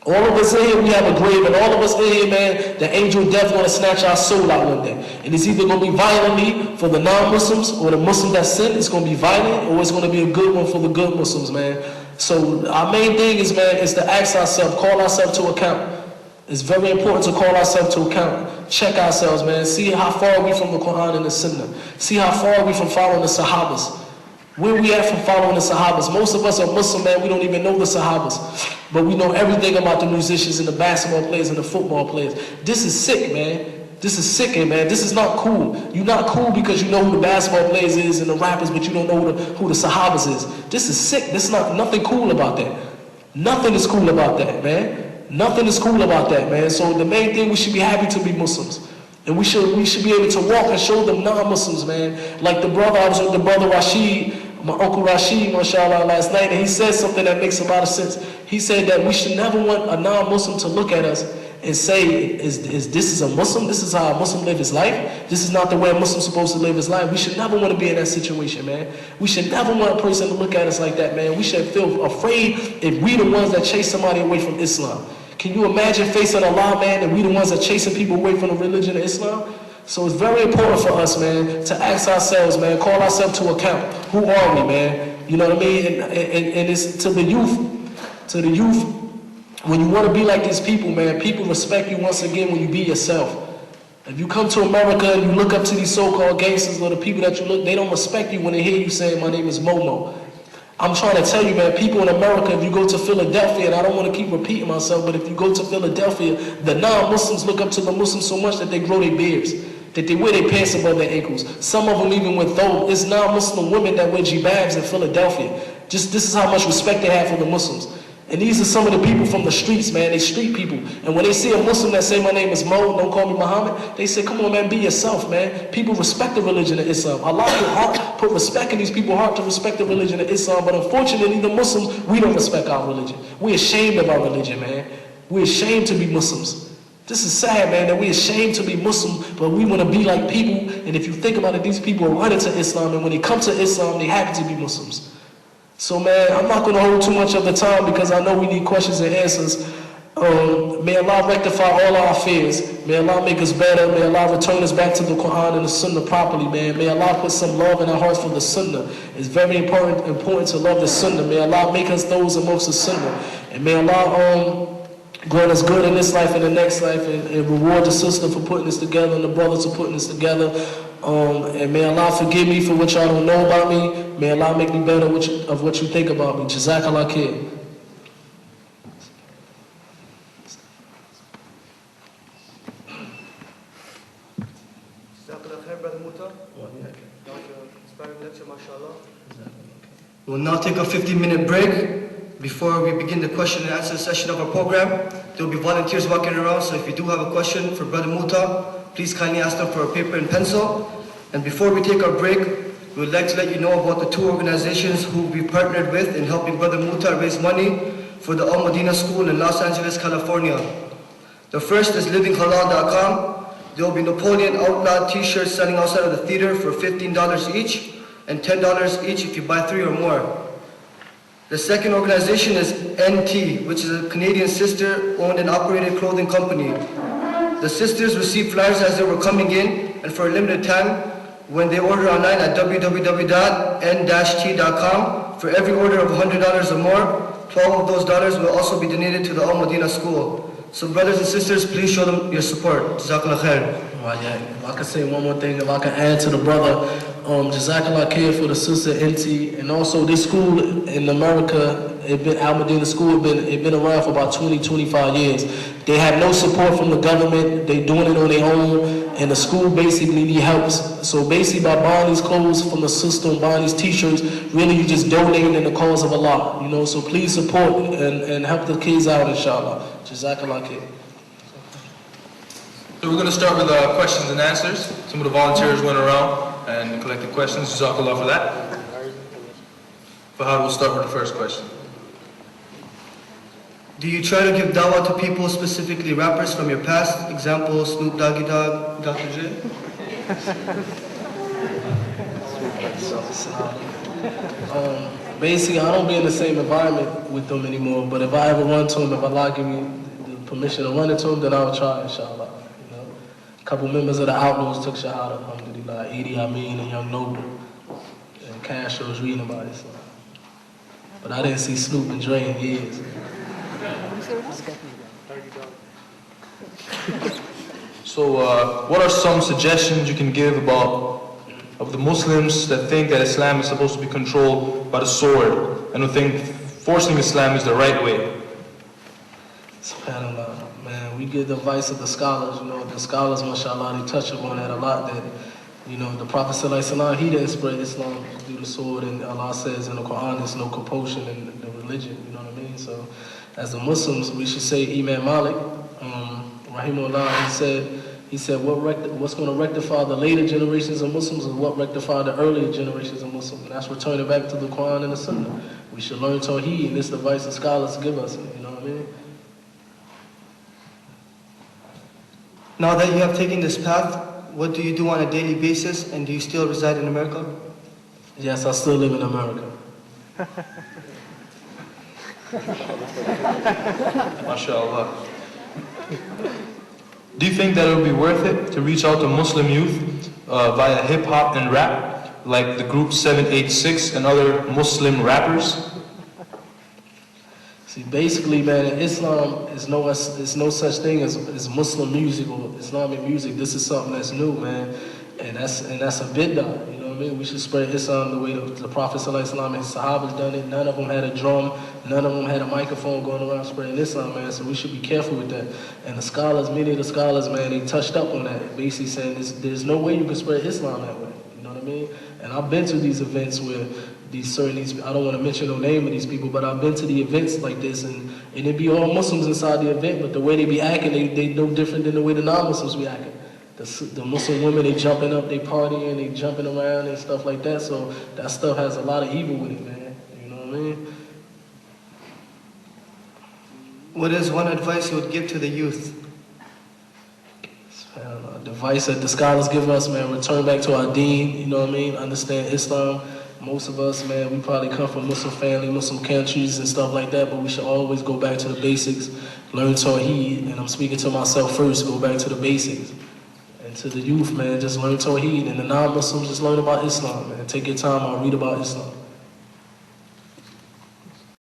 All of us in here, we have a grave, and all of us in here, man, the angel of death want to snatch our soul out one day. And it's either going to be violently for the non-Muslims, or the Muslim that sin, it's going to be violent, or it's going to be a good one for the good Muslims, man. So our main thing is, man, is to ask ourselves, call ourselves to account. It's very important to call ourselves to account. Check ourselves, man. See how far are we from the Quran and the Sunnah. See how far are we from following the Sahabas. Where we at from following the Sahabas? Most of us are Muslim, man. We don't even know the Sahabas. But we know everything about the musicians and the basketball players and the football players. This is sick, man. This is sickening, man. This is not cool. You're not cool because you know who the basketball players is and the rappers, but you don't know who the Sahabas is. This is sick. This is nothing cool about that. Nothing is cool about that, man. Nothing is cool about that, man. So the main thing, we should be happy to be Muslims. And we should be able to walk and show them non-Muslims, man. Like the brother, I was with the brother Rashid, my uncle Rashid, mashallah, last night, and he said something that makes a lot of sense. He said that we should never want a non-Muslim to look at us and say, is this a Muslim? This is how a Muslim live his life? This is not the way a Muslim's supposed to live his life. We should never want to be in that situation, man. We should never want a person to look at us like that, man. We should feel afraid if we the ones that chase somebody away from Islam. Can you imagine facing Allah, man, and we the ones that chasing people away from the religion of Islam? So it's very important for us, man, to ask ourselves, man, call ourselves to account. Who are we, man? You know what I mean? And it's to the youth, when you want to be like these people, man, people respect you once again when you be yourself. If you come to America and you look up to these so-called gangsters or the people that you look, they don't respect you when they hear you saying, my name is Momo. I'm trying to tell you, man, people in America, if you go to Philadelphia, and I don't want to keep repeating myself, but if you go to Philadelphia, the non-Muslims look up to the Muslims so much that they grow their beards, that they wear their pants above their ankles. Some of them even with thobe. It's non-Muslim women that wear jibabs in Philadelphia. This is how much respect they have for the Muslims. And these are some of the people from the streets, man. They street people. And when they see a Muslim that say, my name is Mo, don't call me Muhammad, they say, come on, man, be yourself, man. People respect the religion of Islam. Allah put respect in these people's heart to respect the religion of Islam. But unfortunately, the Muslims, we don't respect our religion. We're ashamed of our religion, man. We're ashamed to be Muslims. This is sad, man, that we're ashamed to be Muslim, but we want to be like people. And if you think about it, these people are running to Islam. And when they come to Islam, they happen to be Muslims. So, man, I'm not going to hold too much of the time because I know we need questions and answers. May Allah rectify all our affairs. May Allah make us better. May Allah return us back to the Quran and the Sunnah properly, man. May Allah put some love in our hearts for the Sunnah. It's very important to love the Sunnah. May Allah make us those amongst the Sunnah. And may Allah grant us good in this life and the next life, and reward the sister for putting this together and the brothers for putting this together. And may Allah forgive me for what y'all don't know about me. May Allah make me better of what you think about me. Jazakallah khair. Jazakallah khair, Brother Mutah. Inspiring lecture, mashallah. We'll now take a 15-minute break before we begin the question and answer session of our program. There will be volunteers walking around, so if you do have a question for Brother Mutah, please kindly ask them for a paper and pencil. And before we take our break, we would like to let you know about the two organizations who we partnered with in helping Brother Mutah raise money for the Al-Madinah School in Los Angeles, California. The first is livinghalal.com. There will be Napoleon Outlawz t-shirts selling outside of the theater for $15 each and $10 each if you buy 3 or more. The second organization is NT, which is a Canadian sister-owned and operated clothing company. The sisters received flyers as they were coming in, and for a limited time, when they order online at www.n-t.com, for every order of $100 or more, 12 of those dollars will also be donated to the Al-Madinah School. So brothers and sisters, please show them your support. Jazakallah khair. If I could say one more thing, if I could add to the brother, Jazakallah khair for the sister NT, and also this school in America, Al-Madinah School, it been around for about 20-25 years. They have no support from the government. They doing it on their own, and the school basically need helps. So basically by buying these clothes from the sister and buying these t-shirts, really you just donating in the cause of Allah, you know, so please support and help the kids out, inshallah. Jazakallah khair. So we're going to start with questions and answers. Some of the volunteers went around and collected questions. Jazakallah for that. Fahad will start with the first question. Do you try to give dawah to people, specifically rappers from your past? Example, Snoop Doggy Dogg, Dr. J? Basically, I don't be in the same environment with them anymore, but if I ever run to them, if Allah give me the permission to run into them, then I would try, inshallah. You know? A couple members of the Outlawz took Shahadah, alhamdulillah, Edie Amin and Young Noble. And Castro was reading about it, so. But I didn't see Snoop and Dre in years. So, what are some suggestions you can give of the Muslims that think that Islam is supposed to be controlled by the sword and who think forcing Islam is the right way? SubhanAllah, man, we get the advice of the scholars, you know, the scholars, mashallah, they touch upon that a lot, that, you know, the Prophet ﷺ, he didn't spread Islam through the sword, and Allah says in the Quran, there's no compulsion in the religion, you know what I mean? So, as the Muslims, we should say Imam Malik, rahimahullah, he said, what's going to rectify the later generations of Muslims is what rectified the earlier generations of Muslims. And that's returning back to the Quran and the Sunnah. We should learn Tawheed, and this advice the scholars give us, you know what I mean? Now that you have taken this path, what do you do on a daily basis, and do you still reside in America? Yes, I still live in America. MashaAllah. Do you think that it would be worth it to reach out to Muslim youth via hip-hop and rap, like the group 786 and other Muslim rappers? See, basically, man, in Islam is no such thing as Muslim music or Islamic music. This is something that's new, man, and that's a bid'ah. You know what I mean? We should spread Islam the way the Prophet ﷺ and his Sahabas done it. None of them had a drum, none of them had a microphone going around spreading Islam, man. So we should be careful with that. And the scholars, many of the scholars, man, they touched up on that, basically saying there's no way you can spread Islam that way. You know what I mean? And I've been to these events where I don't want to mention no name of these people, but I've been to the events like this, and it be all Muslims inside the event, but the way they be acting, they no different than the way the non-Muslims be acting. The Muslim women, they jumping up, they partying, they jumping around and stuff like that, so that stuff has a lot of evil with it, man. You know what I mean? What is one advice you would give to the youth? The advice that the scholars give us, man, return back to our deen, you know what I mean? Understand Islam. Most of us, man, we probably come from Muslim family, Muslim countries and stuff like that, but we should always go back to the basics, learn Tawheed, and I'm speaking to myself first, go back to the basics. And to the youth, man, just learn Tawheed, and the non-Muslims just learn about Islam, man. Take your time, I'll read about Islam.